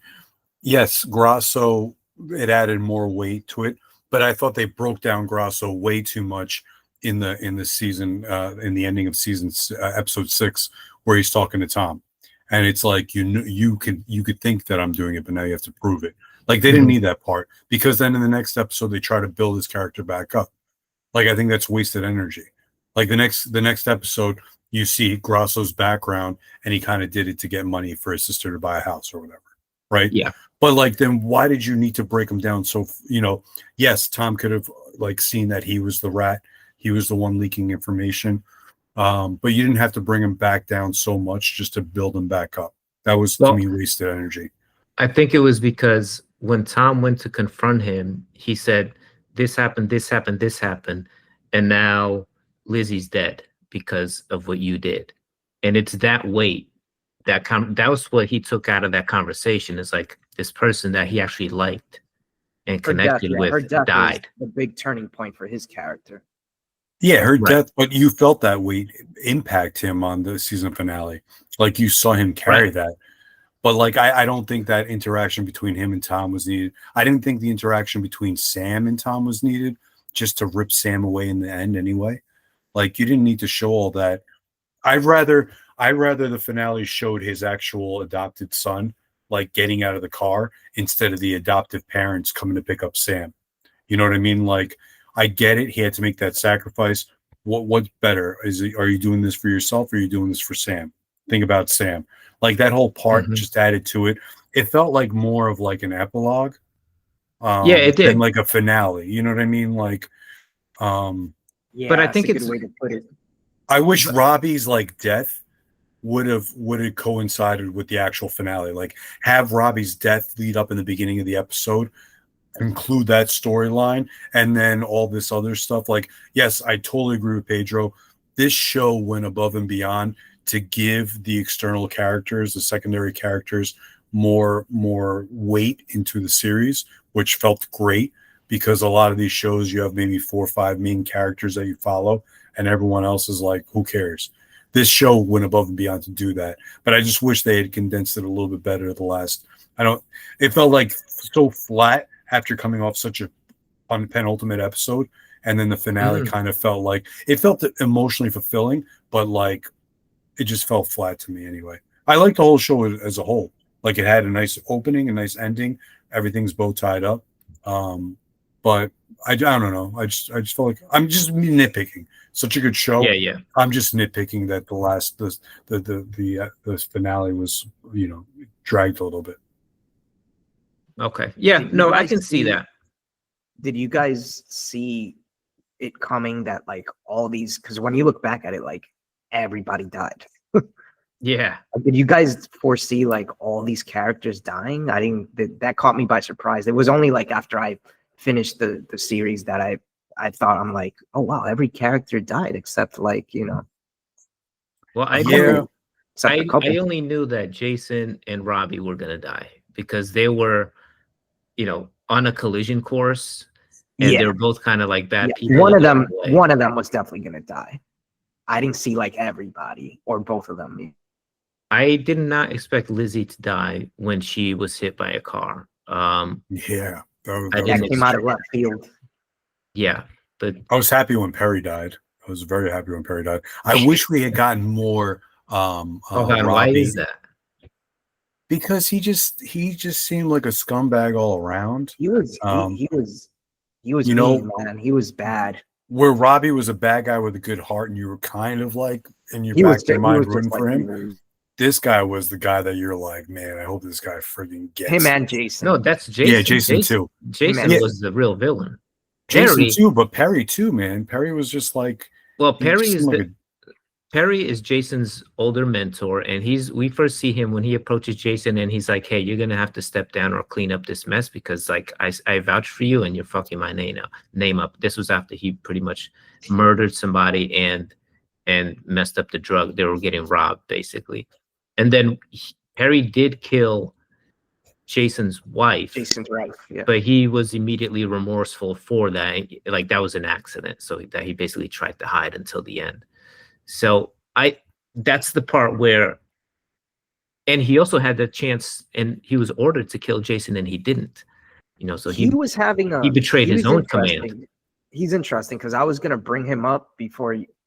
yes, Grasso, it added more weight to it, but I thought they broke down Grasso way too much in the season, in the ending of season episode 6, where he's talking to Tom, and it's like, you could think that I'm doing it, but now you have to prove it. Like, they didn't need that part, because then in the next episode they try to build his character back up. Like, I think that's wasted energy. Like, the next episode, you see Grasso's background, and he kind of did it to get money for his sister to buy a house or whatever, right? Yeah. But like, then why did you need to break him down? So, you know, yes, Tom could have like seen that he was the rat, he was the one leaking information, but you didn't have to bring him back down so much just to build him back up. That was, to me, wasted energy. I think it was because when Tom went to confront him, he said, this happened, this happened, this happened, and now Lizzie's dead because of what you did. And it's that weight, that was what he took out of that conversation. It's like, this person that he actually liked and connected with her death died. Was the big turning point for his character. Yeah, her death, but you felt that weight impact him on the season finale. Like, you saw him carry that. But like, I don't think that interaction between him and Tom was needed. I didn't think the interaction between Sam and Tom was needed, just to rip Sam away in the end anyway. Like, you didn't need to show all that. I'd rather the finale showed his actual adopted son, like, getting out of the car, instead of the adoptive parents coming to pick up Sam. You know what I mean? Like, I get it. He had to make that sacrifice. What's better? Are you doing this for yourself, or are you doing this for Sam? Think about Sam. Like, that whole part just added to it. it felt like more of like an epilogue. Yeah, it did. Than like a finale. You know what I mean? Like, Yeah, But I that's think a good it's- way to put it. I wish Robbie's like death would have coincided with the actual finale. Like, have Robbie's death lead up in the beginning of the episode, include that storyline, and then all this other stuff. Like, yes, I totally agree with Pedro. This show went above and beyond to give the external characters, the secondary characters, more weight into the series, which felt great, because a lot of these shows you have maybe 4 or 5 main characters that you follow and everyone else is like, who cares? This show went above and beyond to do that, but I just wish they had condensed it a little bit better. It felt like so flat after coming off such a penultimate episode, and then the finale kind of felt like it felt emotionally fulfilling, but like it just felt flat to me anyway. I liked the whole show as a whole. Like, it had a nice opening, a nice ending. Everything's bow tied up. But I don't know. I just felt like I'm just nitpicking. Such a good show. Yeah. I'm just nitpicking that the finale was, dragged a little bit. Okay. Yeah. Did you No, I guys can see that. Did you guys see it coming that like all these? Because when you look back at it, like everybody died. Yeah. Did you guys foresee like all these characters dying? I didn't. That caught me by surprise. It was only like after I finished the series that I thought, I'm like, oh wow, every character died except like Well, except a couple. I only knew that Jason and Robbie were gonna die because they were, on a collision course, and Yeah. they were both kind of like bad Yeah, people. one of along them the way. was definitely gonna die. I didn't see like everybody or both of them. I did not expect Lizzie to die when she was hit by a car. Yeah. I That didn't came out of left field. Yeah, but I was happy when Perry died. I was very happy when Perry died. I wish we had gotten more oh God, Robbie, why is that? because he just seemed like a scumbag all around. He was you know- mean, man. He was bad. Where Robbie was a bad guy with a good heart, and you were kind of like in your He back was of your he mind was rooting just for like him. This guy was the guy that you're like, man, I hope this guy friggin' gets him and Jason. No, that's Jason. Yeah, Jason too. Jason Yeah. was the real villain. Jason Perry- too, but Perry too, man. Perry was just like Well, he Perry just is seemed like Perry is Jason's older mentor, and we first see him when he approaches Jason, and he's like, "Hey, you're gonna have to step down or clean up this mess because, like, I vouch for you, and you're fucking my name up." This was after he pretty much murdered somebody and messed up the drug. They were getting robbed, basically, and then Perry did kill Jason's wife. Jason's right. Yeah. But he was immediately remorseful for that. Like, that was an accident. So that he basically tried to hide until the end. So that's the part where, and he also had the chance, and he was ordered to kill Jason, and he didn't. So he was having a he betrayed his was own interesting. command. He's interesting because I was gonna bring him up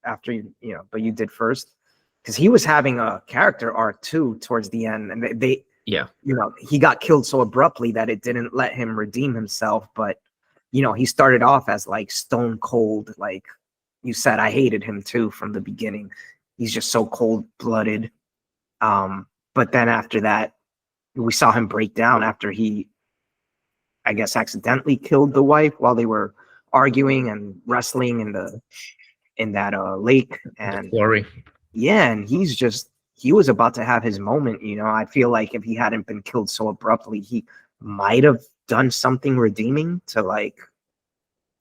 after you, but you did first, because he was having a character arc too towards the end, and they Yeah. he got killed so abruptly that it didn't let him redeem himself. But he started off as like stone cold, like you said. I hated him too from the beginning. He's just so cold blooded. But then after that, we saw him break down after he, I guess, accidentally killed the wife while they were arguing and wrestling in that lake. And Quarry. yeah, and he was about to have his moment. I feel like if he hadn't been killed so abruptly, he might have done something redeeming to like.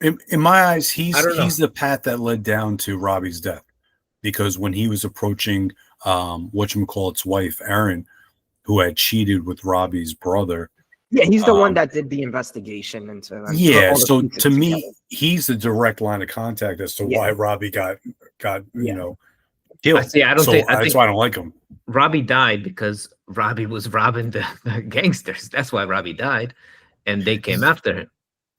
in my eyes, he's I don't know. the path that led down to Robbie's death, because when he was approaching whatchamacallit's wife, Erin, who had cheated with Robbie's brother. Yeah, he's the one that did the investigation into. Yeah, all the so pieces to me, together. he's the direct line of contact as to Yeah. why Robbie got Yeah. killed. See, I don't think that's why I don't like him. Robbie died because Robbie was robbing the gangsters. That's why Robbie died, and they came after him.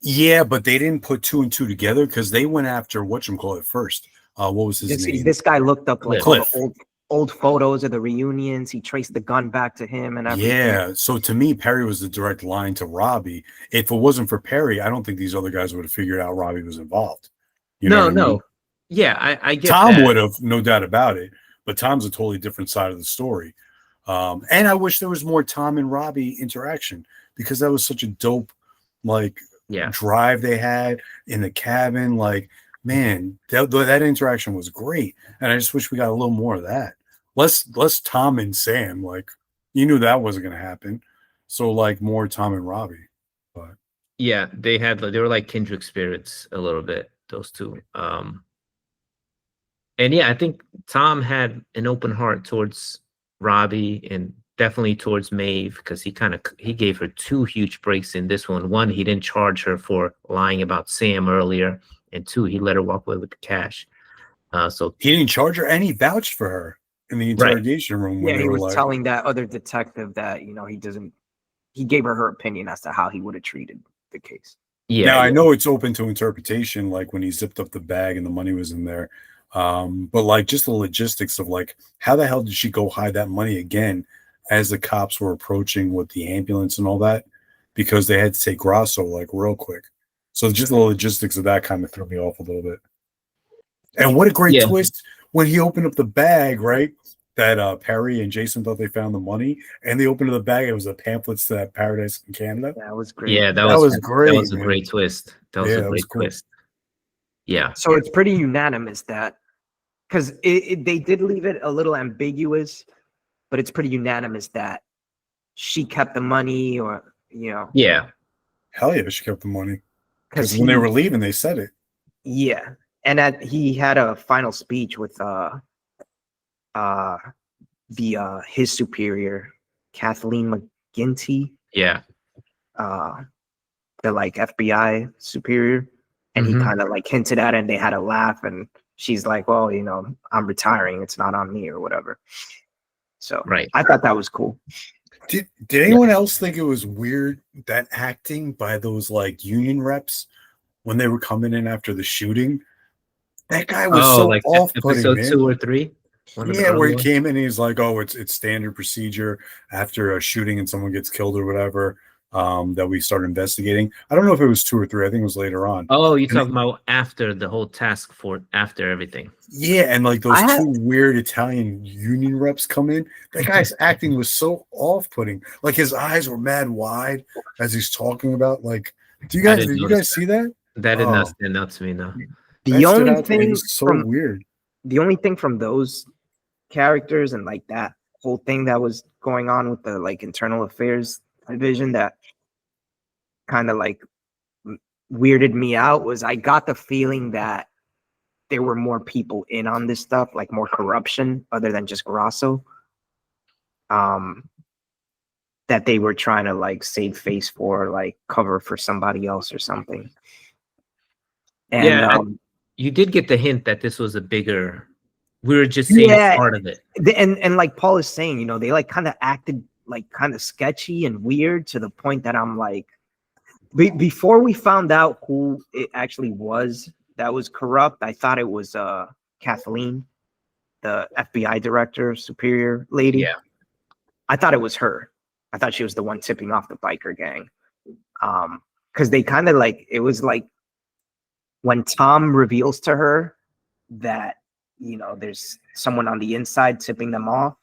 Yeah, but they didn't put 2 and 2 together because they went after whatchamacallit first. What was his name? This guy looked up like all Cliff. the old photos of the reunions. He traced the gun back to him and everything. Yeah, so to me, Perry was the direct line to Robbie. If it wasn't for Perry, I don't think these other guys would have figured out Robbie was involved. You know what I mean? Yeah, I get Tom that. would have, no doubt about it. But Tom's a totally different side of the story. And I wish there was more Tom and Robbie interaction because that was such a dope like drive they had in the cabin. Like, man, that interaction was great. And I just wish we got a little more of that. Less Tom and Sam. Like, you knew that wasn't gonna happen. So like more Tom and Robbie. But yeah, they were like kindred spirits a little bit, those two. And yeah, I think Tom had an open heart towards Robbie and definitely towards Maeve because he gave her 2 huge breaks in this one. 1, he didn't charge her for lying about Sam earlier, and 2, he let her walk away with the cash. So he didn't charge her, and he vouched for her in the interrogation room. When he was telling that other detective that he gave her opinion as to how he would have treated the case. Yeah. Now I know it's open to interpretation, like when he zipped up the bag and the money was in there. But like just the logistics of like how the hell did she go hide that money again as the cops were approaching with the ambulance and all that, because they had to take Grasso like real quick. So just the logistics of that kind of threw me off a little bit. And what a great twist when he opened up the bag, right? That Perry and Jason thought they found the money, and they opened up the bag. It was the pamphlets to that Paradise in Canada. That was great. Yeah, that was great. That was a great twist. That was a great twist. Yeah. So it's pretty unanimous that, because they did leave it a little ambiguous, but it's pretty unanimous that she kept the money, or Yeah. Hell yeah, she kept the money. Because when they were leaving, they said it. Yeah, and he had a final speech with his superior, Kathleen McGinty. Yeah. The like FBI superior, and he kind of like hinted at it, and they had a laugh, and she's like, well, I'm retiring, it's not on me or whatever. So I thought that was cool. Did anyone else think it was weird that acting by those like union reps when they were coming in after the shooting? That guy was so like off-putting, episode man. 2 or 3. Yeah, where he came in and he's like, oh, it's standard procedure after a shooting and someone gets killed or whatever, that we start investigating. I don't know if it was 2 or 3. I think it was later on. Oh, you're talking about after the whole task force, after everything. Yeah, and like those 2 weird Italian union reps come in. That guy's acting was so off-putting. Like his eyes were mad wide as he's talking about. Like, did you guys see that? That did not stand out to me, no. The only thing so weird. The only thing from those characters and like that whole thing that was going on with the like internal affairs division that kind of like weirded me out was I got the feeling that there were more people in on this stuff, like more corruption other than just Grasso, that they were trying to like save face for, like cover for somebody else or something. And you did get the hint that this was a bigger, we were just seeing part of it. And like Paul is saying, they like kind of acted like kind of sketchy and weird to the point that I'm like, before we found out who it actually was that was corrupt, I thought it was Kathleen, the FBI director, superior lady. Yeah. I thought it was her. I thought she was the one tipping off the biker gang. Because they kind of like, it was like when Tom reveals to her that, there's someone on the inside tipping them off,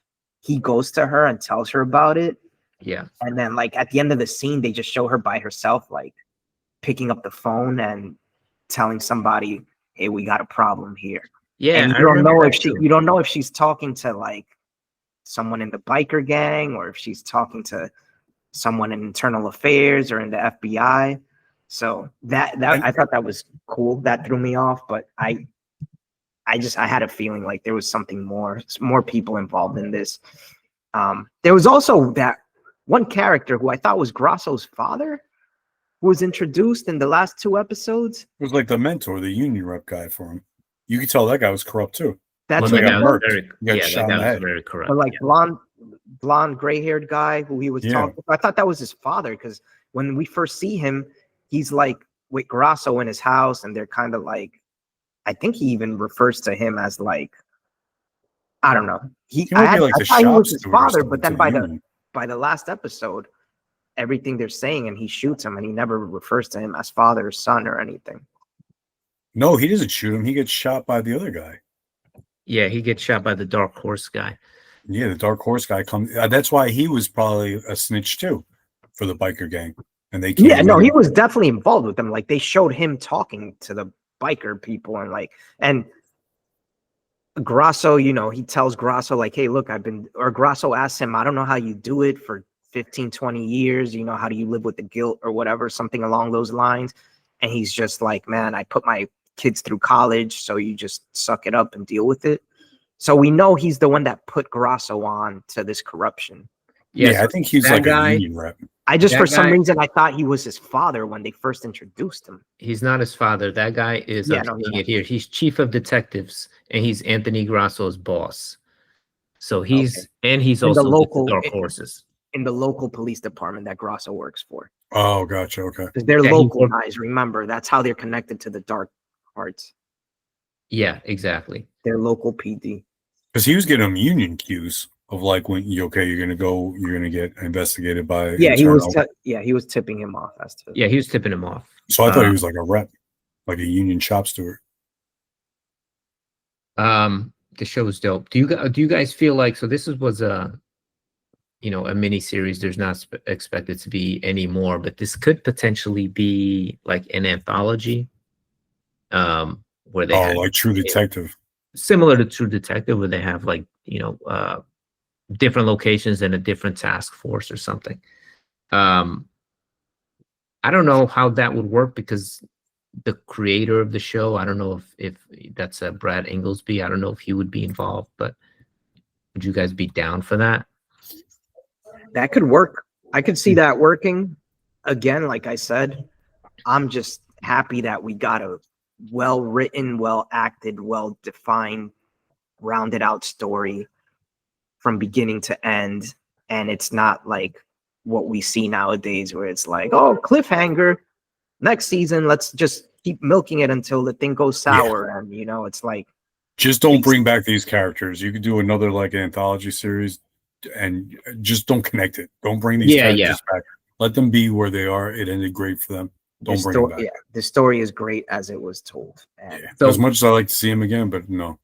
he goes to her and tells her about it. Yeah. And then like at the end of the scene, they just show her by herself, like picking up the phone and telling somebody, hey, we got a problem here. Yeah. And you don't know if she's talking to like someone in the biker gang or if she's talking to someone in internal affairs or in the FBI. So that I thought that was cool. That threw me off, but I had a feeling like there was something more people involved in this. There was also that one character who I thought was Grasso's father, who was introduced in the last 2 episodes. It was like the mentor, the union rep guy for him. You could tell that guy was corrupt too. That's what that was very corrupt. But like blonde, gray-haired guy who he was talking to, I thought that was his father, because when we first see him, he's like with Grasso in his house, and they're kind of like, I think he even refers to him as like, I don't know. I thought he was his father, but then by the last episode, everything they're saying, and he shoots him, and he never refers to him as father or son or anything. No, he doesn't shoot him. He gets shot by the other guy. Yeah, he gets shot by the Dark Horse guy. Yeah, the Dark Horse guy comes. That's why he was probably a snitch too for the biker gang, and they can't. Yeah, no, he was definitely involved with them. Like they showed him talking to the biker people and Grasso, you know, he tells Grasso like, hey, look, Grasso asks him, I don't know how you do it for 15, 20 years. You know, how do you live with the guilt or whatever, something along those lines. And he's just like, man, I put my kids through college, so you just suck it up and deal with it. So we know he's the one that put Grasso on to this corruption. Yeah, I think he's like a union rep. I just, for some reason, I thought he was his father when they first introduced him. He's not his father. That guy is, I'm seeing it here. He's chief of detectives, and he's Anthony Grasso's boss. So he's, and he's also the local Dark Horses. In the local police department that Grasso works for. Oh, gotcha. Okay. Because they're local guys, remember. That's how they're connected to the Dark Arts. Yeah, exactly. They're local PD. Because he was getting them union cues of like, when you're gonna get investigated by. Yeah, he was tipping him off as to. Yeah, he was tipping him off. So I thought he was like a rep, like a union shop steward. The show was dope. Do you guys feel like, so this was a mini series? There's not expected to be any more, but this could potentially be like an anthology, where they like True Detective, similar to True Detective, where they have like different locations and a different task force or something. I don't know how that would work because the creator of the show, I don't know if that's Brad Inglesby. I don't know if he would be involved, but would you guys be down for that? That could work. I could see that working. Again, like I said, I'm just happy that we got a well-written, well-acted, well-defined, rounded out story from beginning to end. And it's not like what we see nowadays where it's like, oh, cliffhanger, next season, let's just keep milking it until the thing goes sour. Yeah. And, it's like. Just don't bring back these characters. You could do another like anthology series and just don't connect it. Don't bring these characters back. Let them be where they are. It ended great for them. Don't bring them back. Yeah, the story is great as it was told. And so, as much as I like to see him again, but no.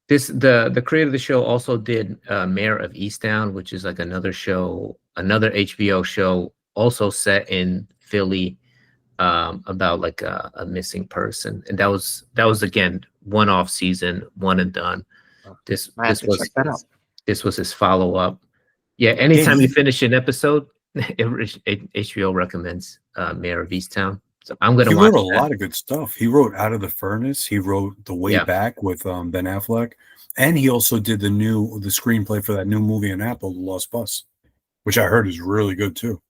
The creator of the show also did Mayor of Easttown, which is like another HBO show, also set in Philly, about like a missing person, and that was again one-off season, one and done. This was his follow-up. Yeah, anytime you finish an episode, HBO recommends Mayor of Easttown. So I'm gonna. He wrote a lot of good stuff. He wrote Out of the Furnace. He wrote The Way Back with Ben Affleck, and he also did the screenplay for that new movie on Apple, The Lost Bus, which I heard is really good too.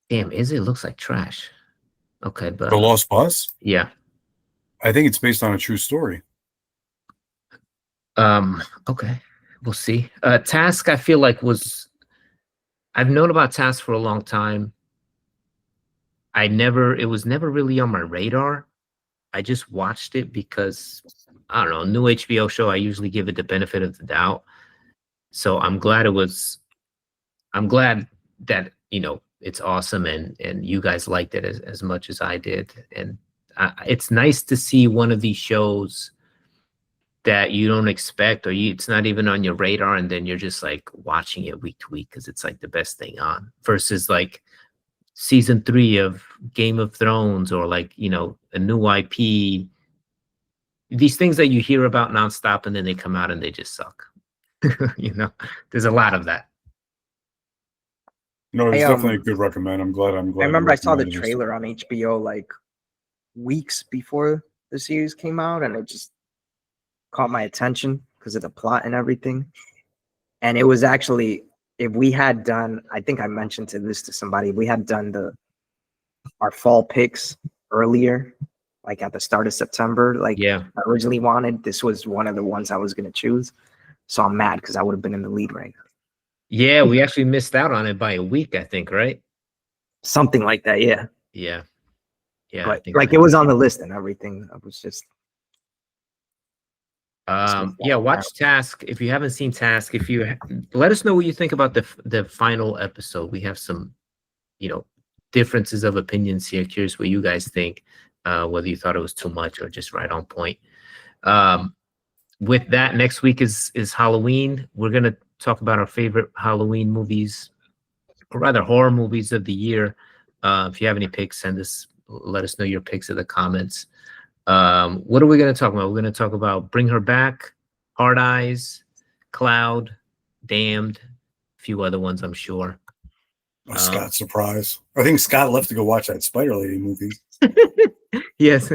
Damn, it looks like trash. Okay, but The Lost Bus? Yeah. I think it's based on a true story. Okay. We'll see. Task, I feel like I've known about Task for a long time. It was never really on my radar. I just watched it because, I don't know, new HBO show, I usually give it the benefit of the doubt. So I'm glad that, it's awesome and you guys liked it as much as I did. And it's nice to see one of these shows that you don't expect, or it's not even on your radar, and then you're just like watching it week to week because it's like the best thing on, versus like season 3 of Game of Thrones, or like, a new IP, these things that you hear about nonstop and then they come out and they just suck. There's a lot of that. No, it's definitely a good recommend. I'm glad. I remember I saw the trailer on HBO like weeks before the series came out, and it just caught my attention because of the plot and everything. And it was actually, if we had done, I think I mentioned to somebody, we had done our fall picks earlier, like at the start of September, I originally wanted, this was one of the ones I was going to choose. So I'm mad because I would have been in the lead right now. Yeah, we actually missed out on it by a week, I think, right? Something like that, yeah. Yeah. Yeah. But like it was on the list and everything. I was just watch Task. If you haven't seen Task, let us know what you think about the final episode. We have some, differences of opinions here. Curious what you guys think, whether you thought it was too much or just right on point. with that, next week is Halloween. We're gonna talk about our favorite Halloween movies, or rather horror movies of the year. If you have any picks, let us know your picks in the comments. What are we gonna talk about? We're gonna talk about Bring Her Back, Hard Eyes, Cloud, Damned, a few other ones, I'm sure. Scott surprise. I think Scott left to go watch that Spider Lady movie. Yes.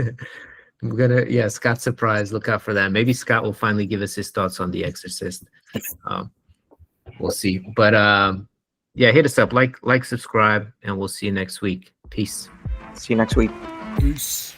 Scott surprise. Look out for that. Maybe Scott will finally give us his thoughts on The Exorcist. We'll see. But hit us up, like, subscribe, and we'll see you next week. Peace. See you next week. Peace.